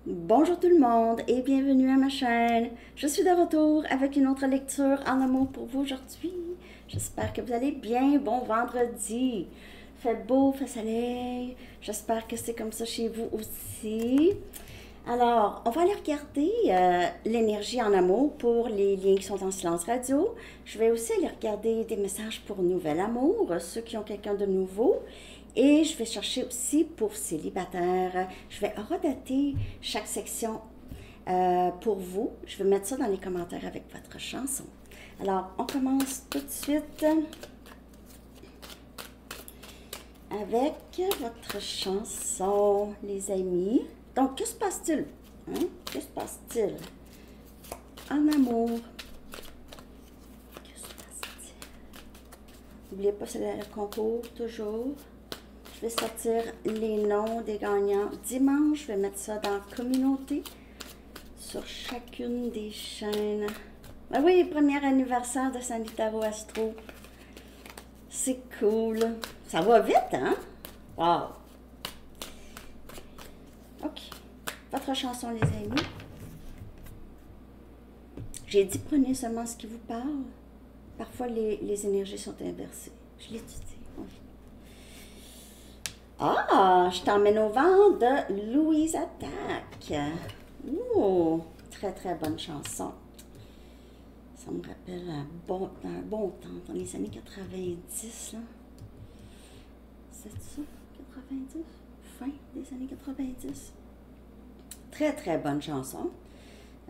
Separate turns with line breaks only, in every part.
Bonjour tout le monde et bienvenue à ma chaîne. Je suis de retour avec une autre lecture en amour pour vous aujourd'hui. J'espère que vous allez bien. Bon vendredi. Fait beau, fait soleil. J'espère que c'est comme ça chez vous aussi. Alors, on va aller regarder l'énergie en amour pour les liens qui sont en silence radio. Je vais aussi aller regarder des messages pour nouvel amour, ceux qui ont quelqu'un de nouveau. Et je vais chercher aussi pour célibataires. Je vais horodater chaque section pour vous. Je vais mettre ça dans les commentaires avec votre chanson. Alors, on commence tout de suite avec votre chanson, les amis. Donc, que se passe-t-il? Hein? Que se passe-t-il? En amour. Que se passe-t-il? N'oubliez pas, c'est le concours, toujours. Je vais sortir les noms des gagnants dimanche. Je vais mettre ça dans la communauté sur chacune des chaînes. Ah oui, premier anniversaire de Sanitaro Astro. C'est cool. Ça va vite, hein? Wow! OK. Votre chanson, les amis. J'ai dit prenez seulement ce qui vous parle. Parfois, les énergies sont inversées. Je l'ai dit. Oui. Ah, je t'emmène au vent de Louise Attaque. Oh, très très bonne chanson. Ça me rappelle un bon temps, dans les années 90. Là. C'est ça, 90? Fin des années 90. Très très bonne chanson.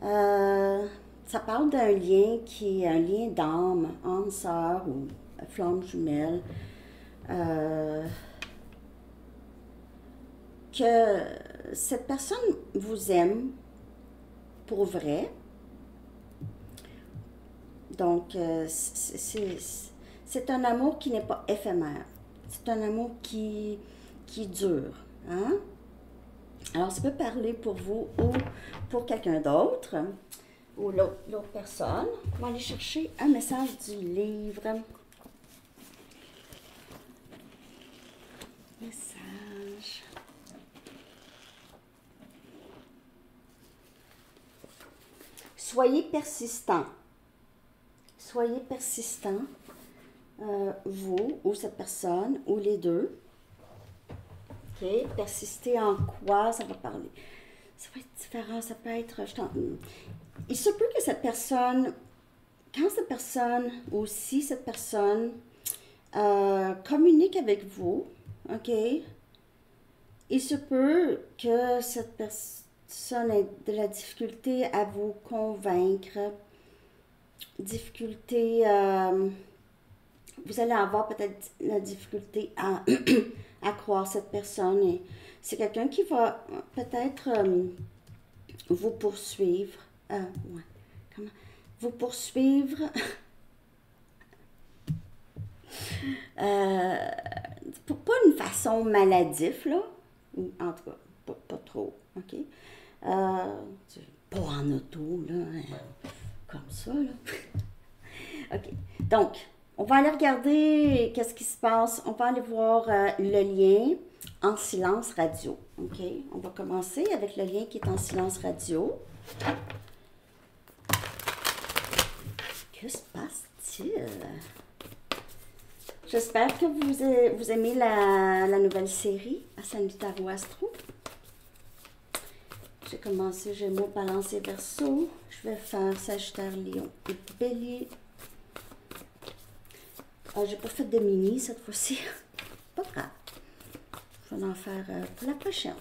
Ça parle d'un lien qui est un lien d'âme, âme-sœur ou flamme jumelle. Que cette personne vous aime pour vrai. Donc, c'est un amour qui n'est pas éphémère. C'est un amour qui dure. Hein? Alors, ça peut parler pour vous ou pour quelqu'un d'autre ou l'autre personne. On va aller chercher un message du livre. Message. Soyez persistant. Soyez persistant, vous ou cette personne, ou les deux. OK? Persister en quoi? Ça va parler. Ça va être différent, ça peut être... Il se peut que cette personne, quand cette personne, ou si cette personne communique avec vous, OK? Il se peut que cette personne ait de la difficulté à vous convaincre, difficulté, vous allez avoir peut-être la difficulté à, à croire cette personne. Et c'est quelqu'un qui va peut-être vous poursuivre. Ouais, comment? Vous poursuivre. Pas une façon maladive, là. En tout cas, pas trop. OK? Pas en auto, là. Comme ça, là. OK. Donc, on va aller regarder qu'est-ce qui se passe. On va aller voir le lien en silence radio. OK? On va commencer avec le lien qui est en silence radio. Que se passe-t-il? J'espère que vous aimez la nouvelle série à Sanitaro Astro. J'ai commencé Gémeaux, Balance et Verseau. Je vais faire Sagittaire, Lion et Bélier. J'ai pas fait de mini cette fois-ci. Pas grave. Je vais en faire pour la prochaine.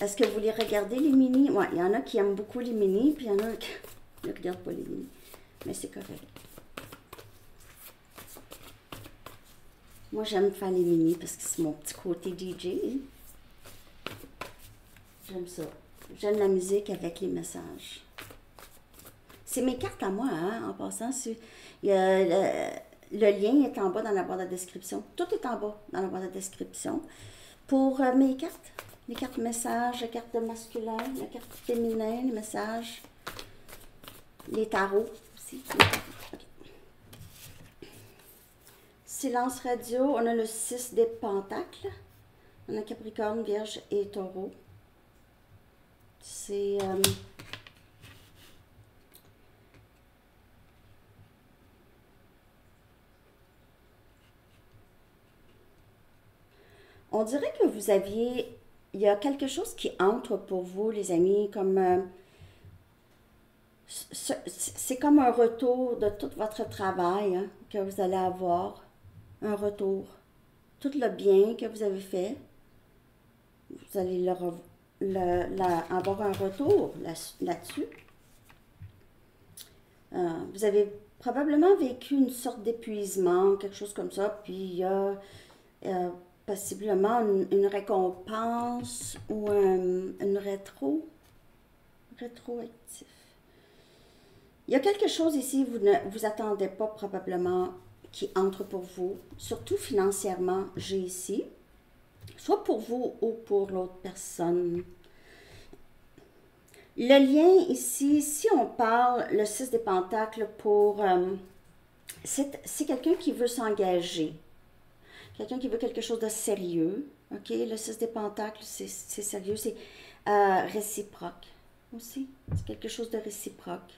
Est-ce que vous voulez regarder les mini? Ouais, il y en a qui aiment beaucoup les mini, puis il y en a qui ne regardent pas les mini. Mais c'est correct. Moi, j'aime faire les mini parce que c'est mon petit côté DJ. J'aime ça. J'aime la musique avec les messages. C'est mes cartes à moi, hein, en passant. Il y a le lien est en bas dans la barre de description. Tout est en bas dans la barre de description. Pour mes cartes, les cartes messages, les cartes masculin, la carte féminin, les messages, les tarots aussi. Les tarots. Okay. Silence radio, on a le 6 des pentacles. On a Capricorne, Vierge et Taureau. C'est... on dirait que vous aviez... Il y a quelque chose qui entre pour vous, les amis, comme... c'est comme un retour de tout votre travail hein, que vous allez avoir. Un retour. Tout le bien que vous avez fait, vous allez avoir un retour là-dessus. Vous avez probablement vécu une sorte d'épuisement, quelque chose comme ça, puis il y a possiblement une récompense ou une rétroactif. Il y a quelque chose ici, vous ne vous attendez pas probablement qui entre pour vous, surtout financièrement, j'ai ici, soit pour vous ou pour l'autre personne. Le lien ici, si on parle le 6 des Pentacles pour... c'est quelqu'un qui veut s'engager, quelqu'un qui veut quelque chose de sérieux, ok? Le 6 des Pentacles, c'est sérieux, c'est réciproque aussi, c'est quelque chose de réciproque.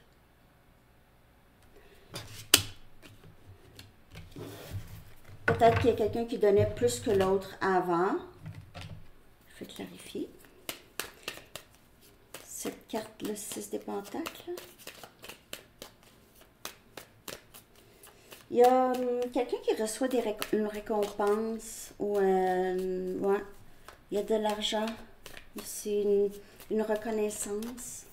Peut-être qu'il y a quelqu'un qui donnait plus que l'autre avant. Je vais clarifier. Cette carte, le 6 des Pentacles. Il y a quelqu'un qui reçoit une récompense ou ouais, il y a de l'argent. C'est une reconnaissance.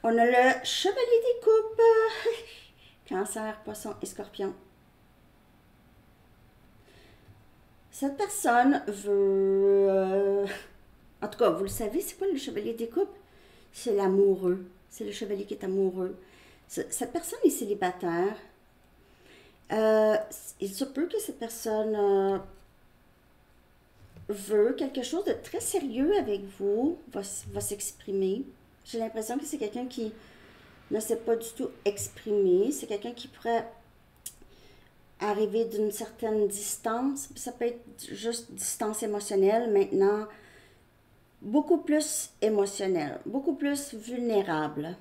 On a le Chevalier des Coupes. Cancer, Poisson et Scorpion. Cette personne veut... en tout cas, vous le savez, c'est quoi le Chevalier des Coupes? C'est l'amoureux. C'est le chevalier qui est amoureux. Cette personne est célibataire. Il se peut que cette personne veut quelque chose de très sérieux avec vous, va s'exprimer. J'ai l'impression que c'est quelqu'un qui ne s'est pas du tout exprimé. C'est quelqu'un qui pourrait arriver d'une certaine distance. Ça peut être juste distance émotionnelle. Maintenant, beaucoup plus émotionnelle, beaucoup plus vulnérable.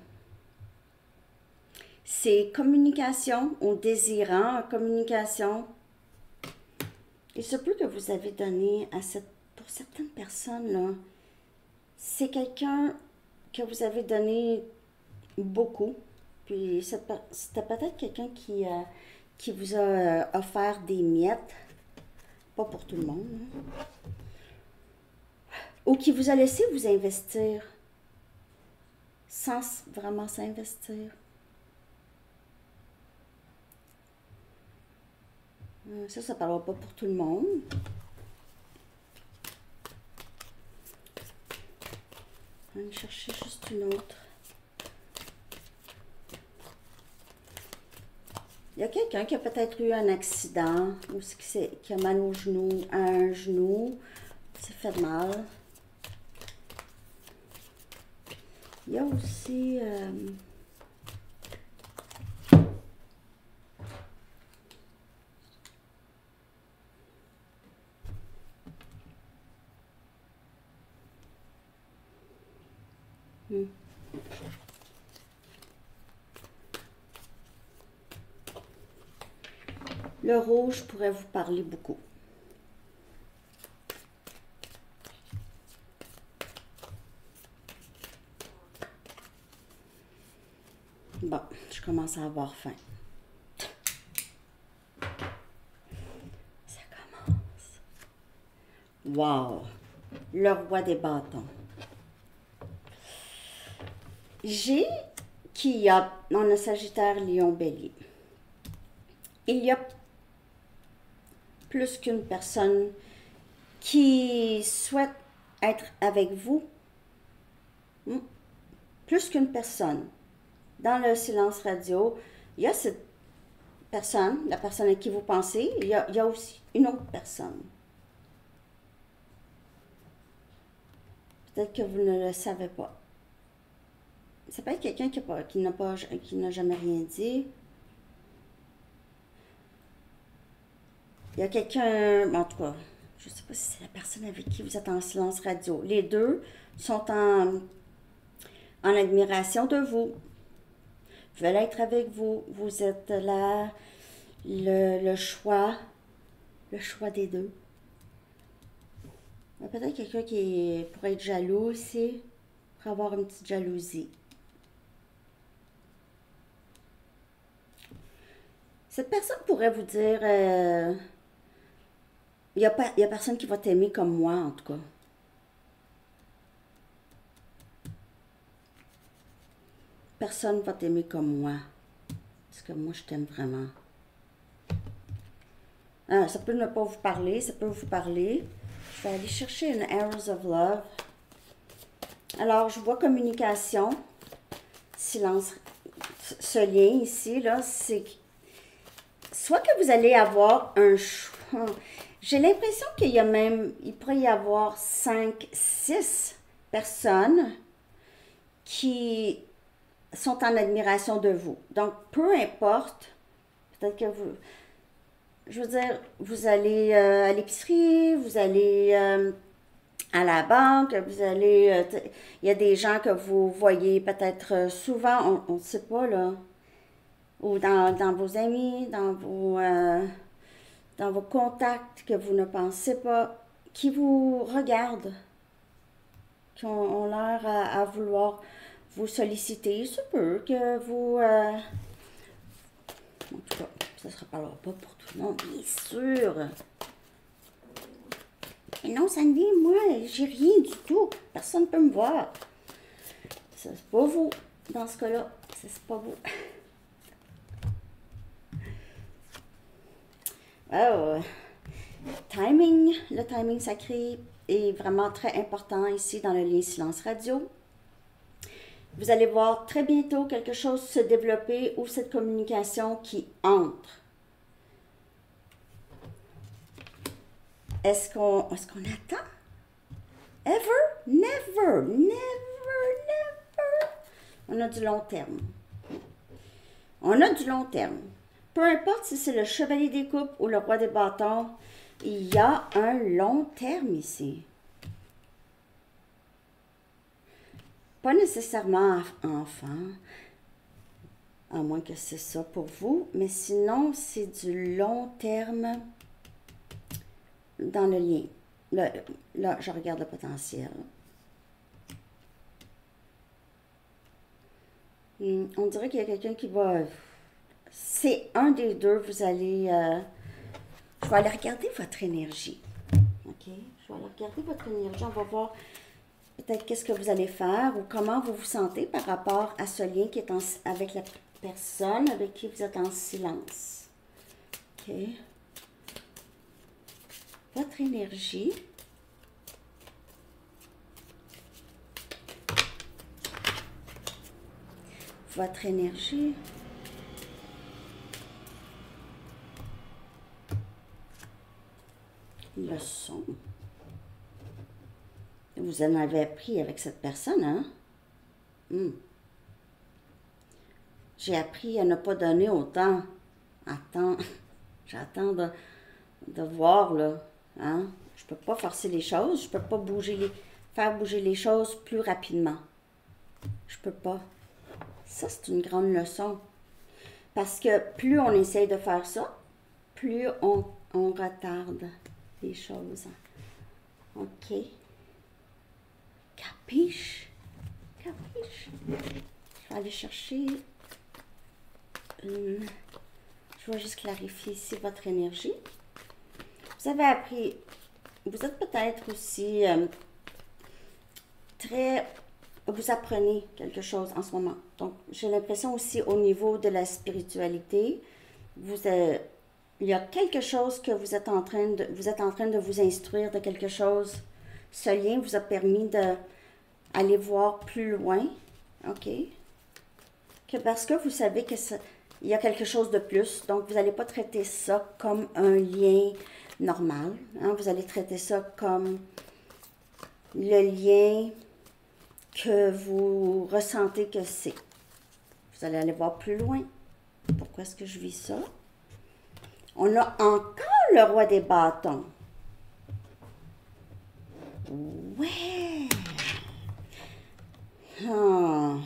C'est communication ou désirant, communication. Il se peut que vous avez donné pour certaines personnes, là, c'est quelqu'un que vous avez donné beaucoup. Puis c'était peut-être quelqu'un qui vous a offert des miettes. Pas pour tout le monde. Hein. Ou qui vous a laissé vous investir sans vraiment s'investir. Ça ne parlera pas pour tout le monde. On va chercher juste une autre. Il y a quelqu'un qui a peut-être eu un accident ou qui a mal au genou, à un genou, s'est fait mal. Il y a aussi... le rouge pourrait vous parler beaucoup. Bon, je commence à avoir faim. Ça commence. Wow! Le roi des bâtons. On a Sagittaire, Lion, Bélier. Il y a plus qu'une personne qui souhaite être avec vous. Plus qu'une personne. Dans le silence radio, il y a cette personne, la personne à qui vous pensez, il y a aussi une autre personne. Peut-être que vous ne le savez pas. Ça peut être quelqu'un qui n'a jamais rien dit. Il y a quelqu'un, en tout cas, je ne sais pas si c'est la personne avec qui vous êtes en silence radio. Les deux sont en admiration de vous. Veulent être avec vous. Vous êtes là, le choix des deux. Il y a peut-être quelqu'un qui pourrait être jaloux aussi, pour avoir une petite jalousie. Cette personne pourrait vous dire, il n'y a personne qui va t'aimer comme moi, en tout cas. Personne ne va t'aimer comme moi. Parce que moi, je t'aime vraiment. Ah, ça peut ne pas vous parler, ça peut vous parler. Je vais aller chercher une Arrows of Love. Alors, je vois communication, silence. Ce lien ici, là, c'est soit que vous allez avoir un choix. J'ai l'impression il pourrait y avoir 5, 6 personnes qui sont en admiration de vous. Donc, peu importe, peut-être que je veux dire, vous allez à l'épicerie, vous allez à la banque, vous allez, il y a des gens que vous voyez peut-être souvent, on ne sait pas, là, ou dans vos amis, dans vos contacts que vous ne pensez pas, qui vous regardent, qui ont l'air à vouloir vous solliciter. Il se peut que vous... en tout cas, ça ne se reparlera pas pour tout le monde, bien sûr. Mais non, Sandy, moi, j'ai rien du tout. Personne ne peut me voir. C'est pas vous, dans ce cas-là. C'est pas vous. Oh, le timing sacré est vraiment très important ici dans le lien silence radio. Vous allez voir très bientôt quelque chose se développer ou cette communication qui entre. Est-ce qu'on attend? Ever? Never, never, never. On a du long terme. On a du long terme. Peu importe si c'est le chevalier des coupes ou le roi des bâtons, il y a un long terme ici. Pas nécessairement enfant, à moins que c'est ça pour vous, mais sinon, c'est du long terme dans le lien. Là, je regarde le potentiel. On dirait qu'il y a quelqu'un qui va... C'est un des deux, vous allez... je vais aller regarder votre énergie. OK? Je vais aller regarder votre énergie. On va voir peut-être qu'est-ce que vous allez faire ou comment vous vous sentez par rapport à ce lien qui est avec la personne avec qui vous êtes en silence. OK? Votre énergie. Votre énergie. Leçon. Vous en avez appris avec cette personne, hein? J'ai appris à ne pas donner autant. J'attends de voir, là. Hein? Je peux pas forcer les choses. Je peux pas faire bouger les choses plus rapidement. Je peux pas. Ça, c'est une grande leçon. Parce que plus on essaye de faire ça, plus on retarde les choses. OK. Capiche? Capiche? Je vais aller chercher une... Je vais juste clarifier ici votre énergie. Vous avez appris... Vous êtes peut-être aussi très... Vous apprenez quelque chose en ce moment. Donc, j'ai l'impression aussi au niveau de la spiritualité, il y a quelque chose que vous êtes en train de vous instruire de quelque chose. Ce lien vous a permis d'aller voir plus loin, OK? Parce que vous savez qu'il y a quelque chose de plus. Donc, vous n'allez pas traiter ça comme un lien normal. Hein? Vous allez traiter ça comme le lien que vous ressentez que c'est. Vous allez aller voir plus loin. Pourquoi est-ce que je vis ça? On a encore le roi des bâtons. Ouais. Ah.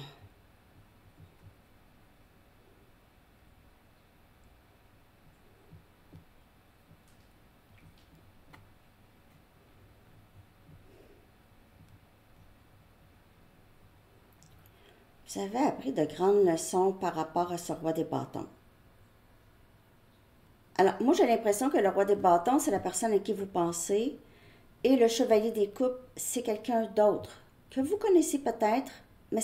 Vous avez appris de grandes leçons par rapport à ce roi des bâtons. Alors, moi, j'ai l'impression que le roi des bâtons, c'est la personne à qui vous pensez, et le chevalier des coupes, c'est quelqu'un d'autre, que vous connaissez peut-être, mais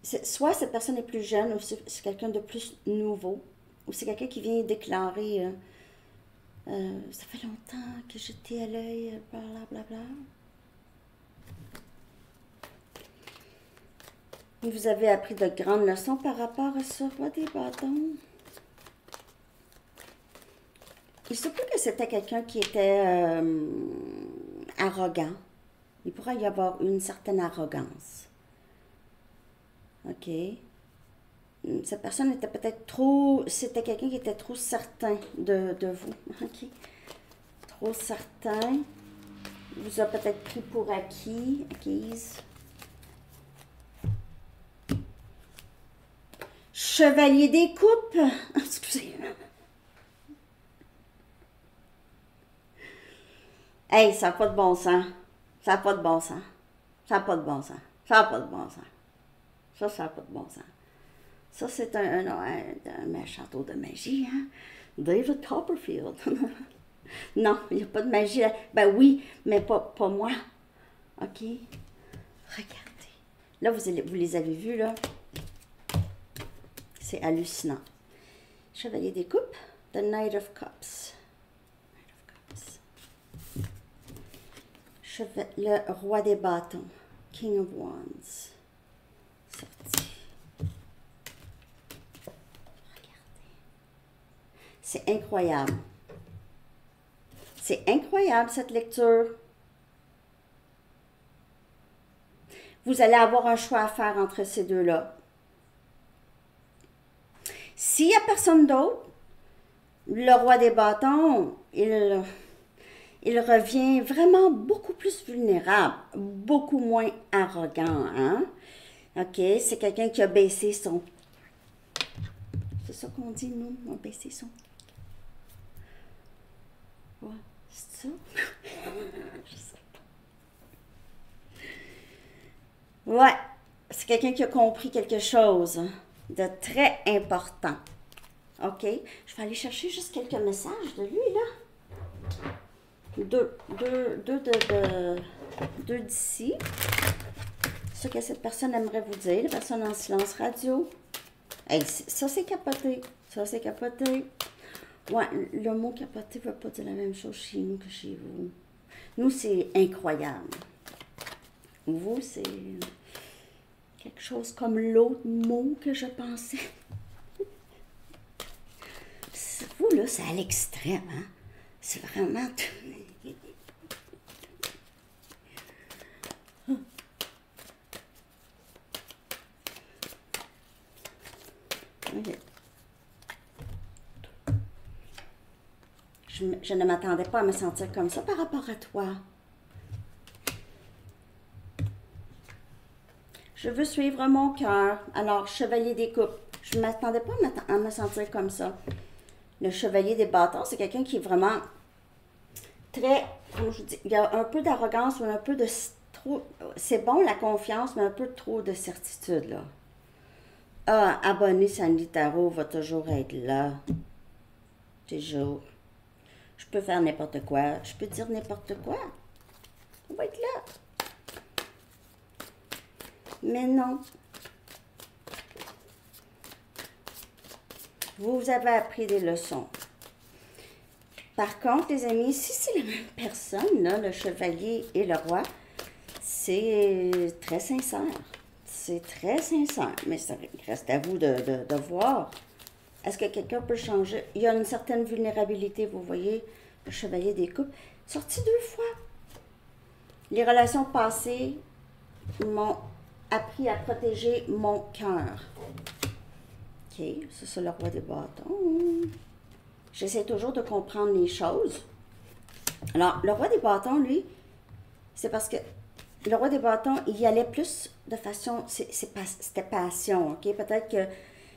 soit cette personne est plus jeune, ou c'est quelqu'un de plus nouveau, ou c'est quelqu'un qui vient déclarer ça fait longtemps que j'étais à l'œil, blablabla. Et vous avez appris de grandes leçons par rapport à ce roi des bâtons. Il se peut que c'était quelqu'un qui était arrogant. Il pourrait y avoir une certaine arrogance. OK. Cette personne était peut-être trop... C'était quelqu'un qui était trop certain de vous. OK. Trop certain. Vous a peut-être pris pour acquise. Chevalier des coupes. Excusez. Hey, ça n'a pas de bon sens. Ça n'a pas de bon sens. Ça n'a pas de bon sens. Ça n'a pas de bon sens. Ça n'a pas de bon sens. Ça, c'est un château de magie, hein? David Copperfield. Non, il n'y a pas de magie. Ben oui, mais pas moi. OK? Regardez. Là, vous les avez vus, là. C'est hallucinant. Chevalier des coupes, The Knight of Cups. Le roi des bâtons, King of Wands. Sorti. Regardez. C'est incroyable. C'est incroyable cette lecture. Vous allez avoir un choix à faire entre ces deux-là. S'il n'y a personne d'autre, le roi des bâtons, il revient vraiment beaucoup plus vulnérable, beaucoup moins arrogant, hein? OK, c'est quelqu'un qui a baissé son... C'est ça qu'on dit, nous, on a baissé son... Ouais, c'est ça? Je sais pas. Ouais, c'est quelqu'un qui a compris quelque chose de très important. OK, je vais aller chercher juste quelques messages de lui, là. Deux d'ici. Ce que cette personne aimerait vous dire, la personne en silence radio. Hey, ça, c'est capoté. Ça, c'est capoté. Ouais, le mot capoté ne veut pas dire la même chose chez nous que chez vous. Nous, c'est incroyable. Vous, c'est quelque chose comme l'autre mot que je pensais. Vous, là, c'est à l'extrême, hein? C'est vraiment... Okay. Je ne m'attendais pas à me sentir comme ça par rapport à toi. Je veux suivre mon cœur. Alors, chevalier des coupes. Je ne m'attendais pas à me sentir comme ça. Le chevalier des bâtons, c'est quelqu'un qui est vraiment très, comme je dis, il y a un peu d'arrogance ou un peu de trop. C'est bon la confiance, mais un peu trop de certitude, là. Ah, abonné Sandy Tarot va toujours être là. Toujours. Je peux faire n'importe quoi. Je peux dire n'importe quoi. On va être là. Mais non. Vous avez appris des leçons. Par contre, les amis, si c'est la même personne, là, le chevalier et le roi, c'est très sincère. C'est très sincère, mais ça reste à vous de voir. Est-ce que quelqu'un peut changer? Il y a une certaine vulnérabilité, vous voyez, le chevalier des coupes. Sorti 2 fois. Les relations passées m'ont appris à protéger mon cœur. OK, c'est ça le roi des bâtons. J'essaie toujours de comprendre les choses. Alors, le roi des bâtons, lui, c'est parce que le roi des bâtons, il y allait plus de façon, c'était passion, ok? Peut-être que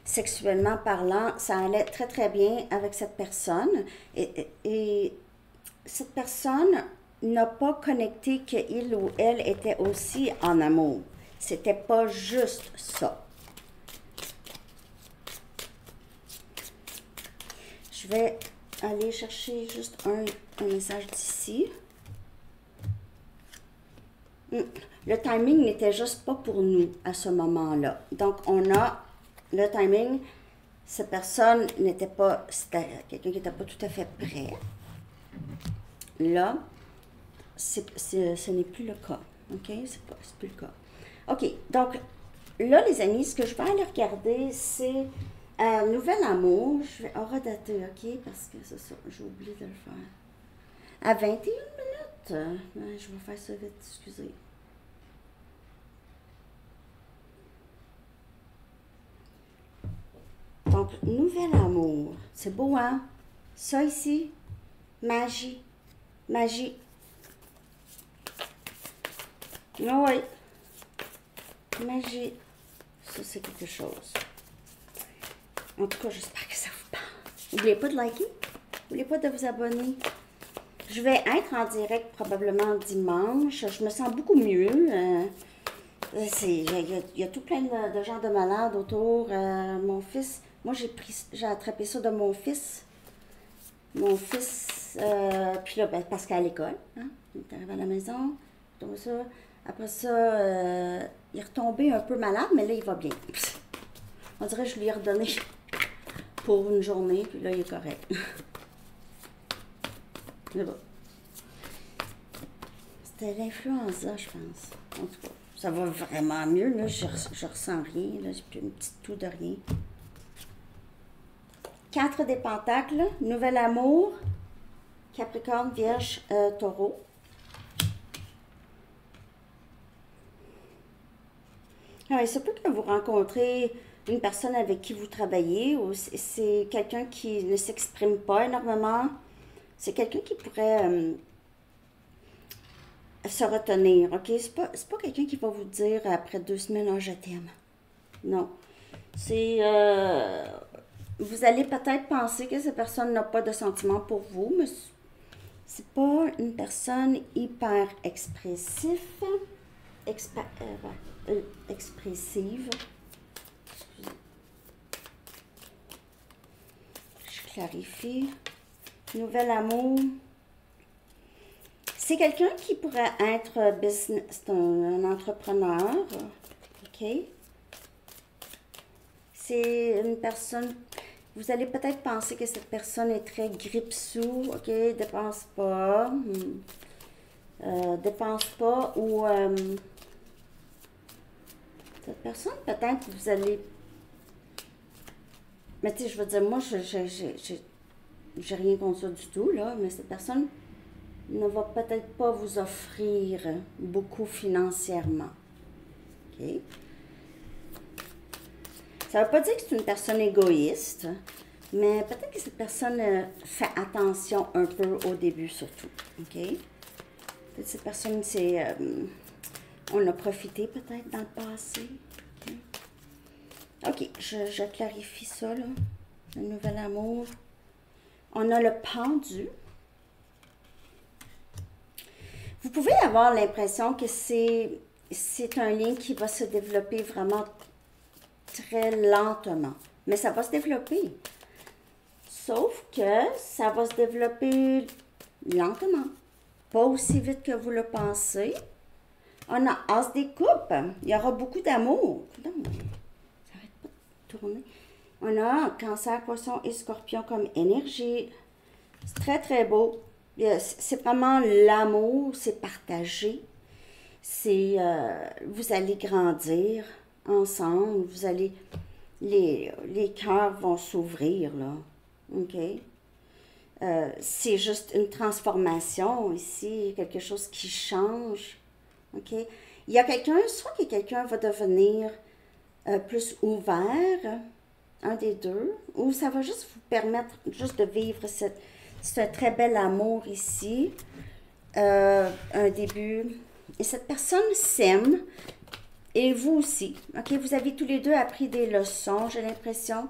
sexuellement parlant, ça allait très très bien avec cette personne. Et cette personne n'a pas connecté qu'il ou elle était aussi en amour. C'était pas juste ça. Je vais aller chercher juste un message d'ici. Le timing n'était juste pas pour nous à ce moment-là. Donc, on a le timing. Cette personne n'était pas, c'était quelqu'un qui n'était pas tout à fait prêt. Là, ce n'est plus le cas. OK? C'est plus le cas. OK. Donc, là, les amis, ce que je vais aller regarder, c'est Nouvel Amour. Je vais hors-dater, OK? Parce que c'est ça, j'ai oublié de le faire. À 21 minutes. Je vais faire ça vite, excusez. Donc, Nouvel Amour. C'est beau, hein? Ça ici, magie. Magie. Oui. Magie. Ça, c'est quelque chose. En tout cas, j'espère que ça vous parle. N'oubliez pas de liker. N'oubliez pas de vous abonner. Je vais être en direct probablement dimanche. Je me sens beaucoup mieux. Il y a tout plein de gens de malades autour. Mon fils, moi j'ai attrapé ça de mon fils. Mon fils, puis là, parce qu'à l'école, hein, il est arrivé à la maison, ça. Après ça, il est retombé un peu malade, mais là, il va bien. On dirait que je lui ai redonné pour une journée, puis là, il est correct. Là bas. C'était l'influenza, je pense. En tout cas, ça va vraiment mieux, là. Je ressens rien, là. J'ai plus une petite toux de rien. 4 des pentacles, Nouvel Amour, Capricorne, Vierge, Taureau. Ah, il se peut que vous rencontrez une personne avec qui vous travaillez ou c'est quelqu'un qui ne s'exprime pas énormément. C'est quelqu'un qui pourrait se retenir, ok? C'est pas quelqu'un qui va vous dire après 2 semaines, oh, je t'aime. Non. C'est... vous allez peut-être penser que cette personne n'a pas de sentiments pour vous, mais c'est pas une personne hyper expressive. Expressive. Je clarifie. Nouvel Amour. C'est quelqu'un qui pourrait être business, c'est un entrepreneur. OK? C'est une personne, vous allez peut-être penser que cette personne est très grippe-sous, OK? Dépense pas. Dépense pas ou... cette personne, peut-être que vous allez... Mais tu sais, je veux dire, moi, j'ai rien contre ça du tout, là, mais cette personne ne va peut-être pas vous offrir beaucoup financièrement. OK? Ça ne veut pas dire que c'est une personne égoïste, mais peut-être que cette personne fait attention un peu au début, surtout. OK? Peut-être que cette personne, c'est... on a profité peut-être dans le passé. OK, je clarifie ça, là. Le Nouvel Amour. On a le Pendu. Vous pouvez avoir l'impression que c'est un lien qui va se développer vraiment très lentement. Mais ça va se développer. Sauf que ça va se développer lentement. Pas aussi vite que vous le pensez. On a As des coupes. Il y aura beaucoup d'amour. Ça n'arrête pas de tourner. On a Cancer, Poisson et Scorpion comme énergie. C'est très, très beau. C'est vraiment l'amour, c'est partagé. C'est, vous allez grandir ensemble. Vous allez, les cœurs vont s'ouvrir, là. OK? C'est juste une transformation ici, quelque chose qui change. OK? Il y a quelqu'un, soit que quelqu'un va devenir plus ouvert, un des deux, ou ça va juste vous permettre juste de vivre ce très bel amour ici, un début. Et cette personne s'aime, et vous aussi. Ok, vous avez tous les deux appris des leçons, j'ai l'impression,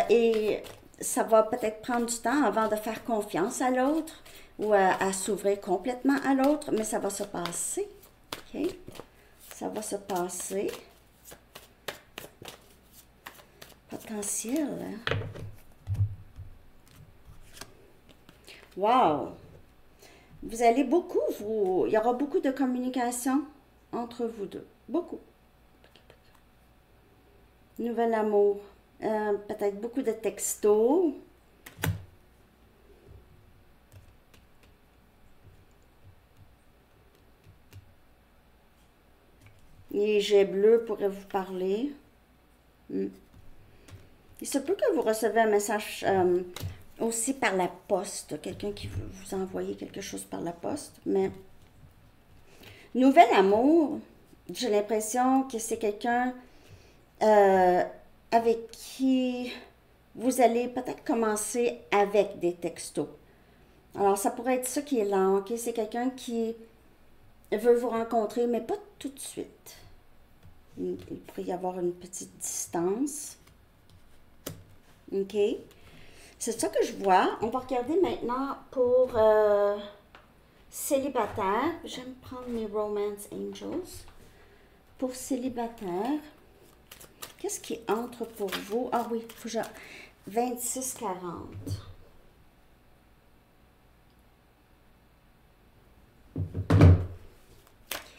et ça va peut-être prendre du temps avant de faire confiance à l'autre ou à s'ouvrir complètement à l'autre, mais ça va se passer. Ok, ça va se passer. Potentiel, hein? Wow! Vous allez beaucoup, il y aura beaucoup de communication entre vous deux. Beaucoup. Nouvel amour. Peut-être beaucoup de textos. Les jets bleus pourraient vous parler. Il se peut que vous recevez un message aussi par la poste. Quelqu'un qui veut vous envoyer quelque chose par la poste. Mais nouvel amour, j'ai l'impression que c'est quelqu'un avec qui vous allez peut-être commencer avec des textos. Alors, ça pourrait être ça qui est lent, ok? C'est quelqu'un qui veut vous rencontrer, mais pas tout de suite. Il pourrait y avoir une petite distance. Ok? C'est ça que je vois. On va regarder maintenant pour célibataire. J'aime prendre mes Romance Angels. Pour célibataire, qu'est-ce qui entre pour vous? Ah oui, il faut que je... 26-40.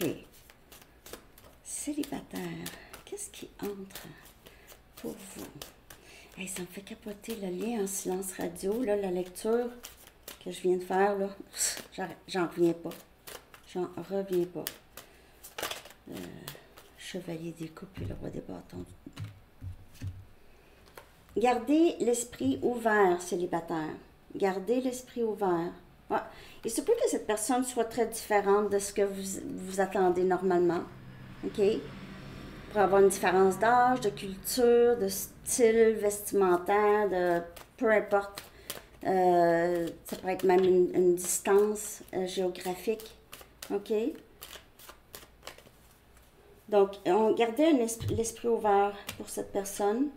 Ok. Célibataire, qu'est-ce qui entre pour vous? Hey, ça me fait capoter le lien en silence radio, là, la lecture que je viens de faire, là. J'en reviens pas. J'en reviens pas. Chevalier des coupes et le roi des bâtons. Gardez l'esprit ouvert, célibataire. Gardez l'esprit ouvert. Ouais. Il se peut que cette personne soit très différente de ce que vous attendez normalement. OK? Pour avoir une différence d'âge, de culture, de style vestimentaire, de peu importe. Ça pourrait être même une distance géographique. OK? Donc, on gardait l'esprit ouvert pour cette personne.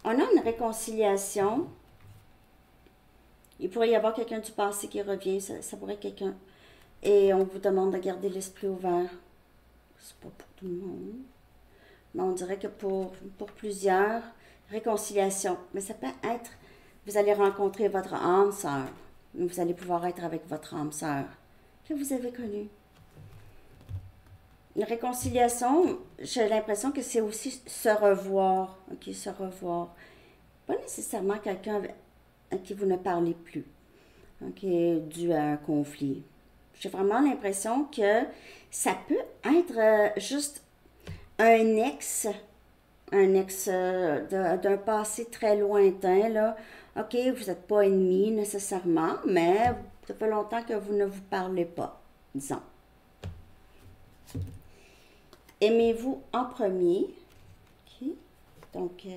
On a une réconciliation. Il pourrait y avoir quelqu'un du passé qui revient. Ça pourrait être quelqu'un. Et on vous demande de garder l'esprit ouvert. C'est pas pour tout le monde. Mais on dirait que pour plusieurs, réconciliation. Mais ça peut être, vous allez rencontrer votre âme sœur. Vous allez pouvoir être avec votre âme sœur que vous avez connue. Une réconciliation, j'ai l'impression que c'est aussi se revoir. OK, se revoir. Pas nécessairement quelqu'un à qui vous ne parlez plus. OK, dû à un conflit. J'ai vraiment l'impression que ça peut être juste un ex d'un passé très lointain, là. OK, vous n'êtes pas ennemis nécessairement, mais ça fait longtemps que vous ne vous parlez pas, disons. Aimez-vous en premier. OK. Donc,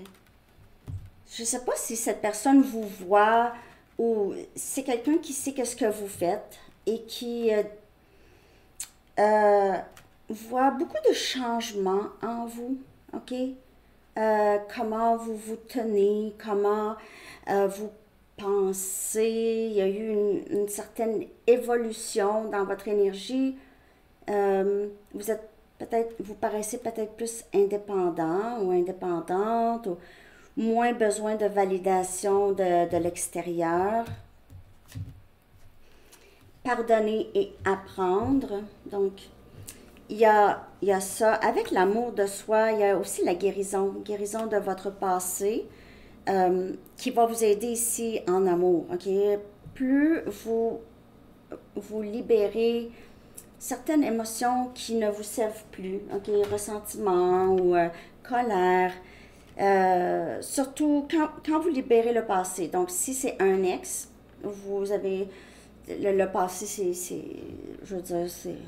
je ne sais pas si cette personne vous voit ou c'est quelqu'un qui sait qu'est-ce que vous faites et qui voit beaucoup de changements en vous. OK? Comment vous vous tenez, comment vous pensez. Il y a eu une certaine évolution dans votre énergie. Vous paraissez peut-être plus indépendant ou indépendante, ou moins besoin de validation de l'extérieur. Pardonner et apprendre. Donc, il y a ça. Avec l'amour de soi, il y a aussi la guérison de votre passé qui va vous aider ici en amour. OK? Plus vous libérez certaines émotions qui ne vous servent plus, OK? Ressentiment ou colère. Surtout quand vous libérez le passé. Donc, si c'est un ex, vous avez... Le passé, c'est... Je veux dire, c'est...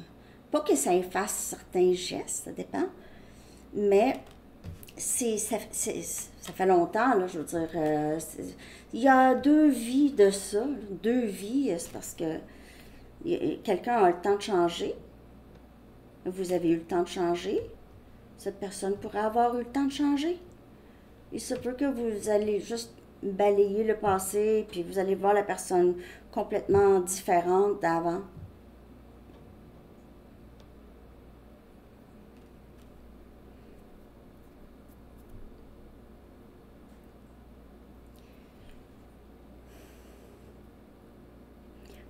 Pas que ça efface certains gestes, ça dépend. Mais ça fait longtemps, là, je veux dire. Il y a deux vies de ça. Deux vies, c'est parce que quelqu'un a le temps de changer. Vous avez eu le temps de changer. Cette personne pourrait avoir eu le temps de changer. Il se peut que vous allez juste balayer le passé, puis vous allez voir la personne complètement différente d'avant.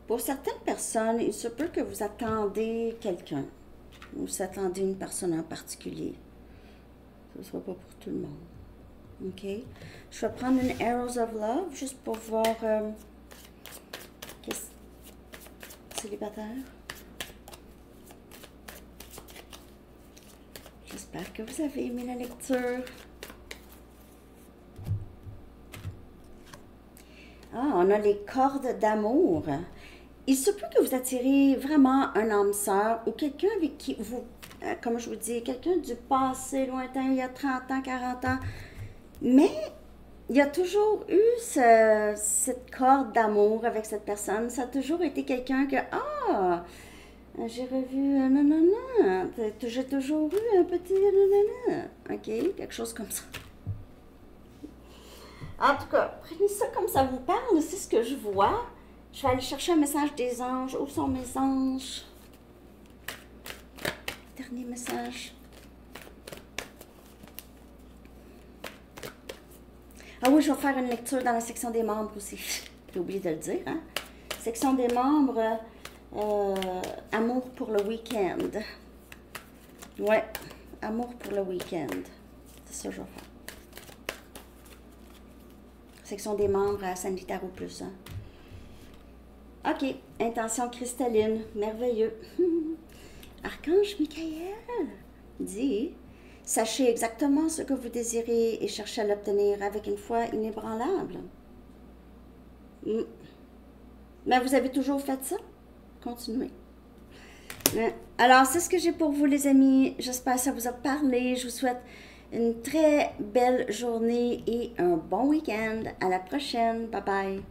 Pour certaines personnes, il se peut que vous attendez quelqu'un. Vous attendez une personne en particulier. Ce ne sera pas pour tout le monde. OK? Je vais prendre une Arrows of Love juste pour voir célibataire. J'espère que vous avez aimé la lecture. Ah, on a les cordes d'amour. Il se peut que vous attirez vraiment un âme sœur ou quelqu'un avec qui vous, comme je vous dis, quelqu'un du passé lointain, il y a 30 ans, 40 ans. Mais il y a toujours eu cette corde d'amour avec cette personne. Ça a toujours été quelqu'un que, j'ai revu, nanana, j'ai toujours eu un petit nanana. OK, quelque chose comme ça. En tout cas, prenez ça comme ça vous parle, c'est ce que je vois. Je vais aller chercher un message des anges. Où sont mes anges? Dernier message. Ah oui, je vais faire une lecture dans la section des membres aussi. J'ai oublié de le dire, hein? Section des membres, amour pour le week-end. Ouais, amour pour le week-end. C'est ça que je vais faire. Section des membres à Sandy Tarot Plus, hein? OK, intention cristalline, merveilleux. Archange Michael dit, sachez exactement ce que vous désirez et cherchez à l'obtenir avec une foi inébranlable. Mais vous avez toujours fait ça? Continuez. Alors, c'est ce que j'ai pour vous, les amis. J'espère que ça vous a parlé. Je vous souhaite une très belle journée et un bon week-end. À la prochaine. Bye bye.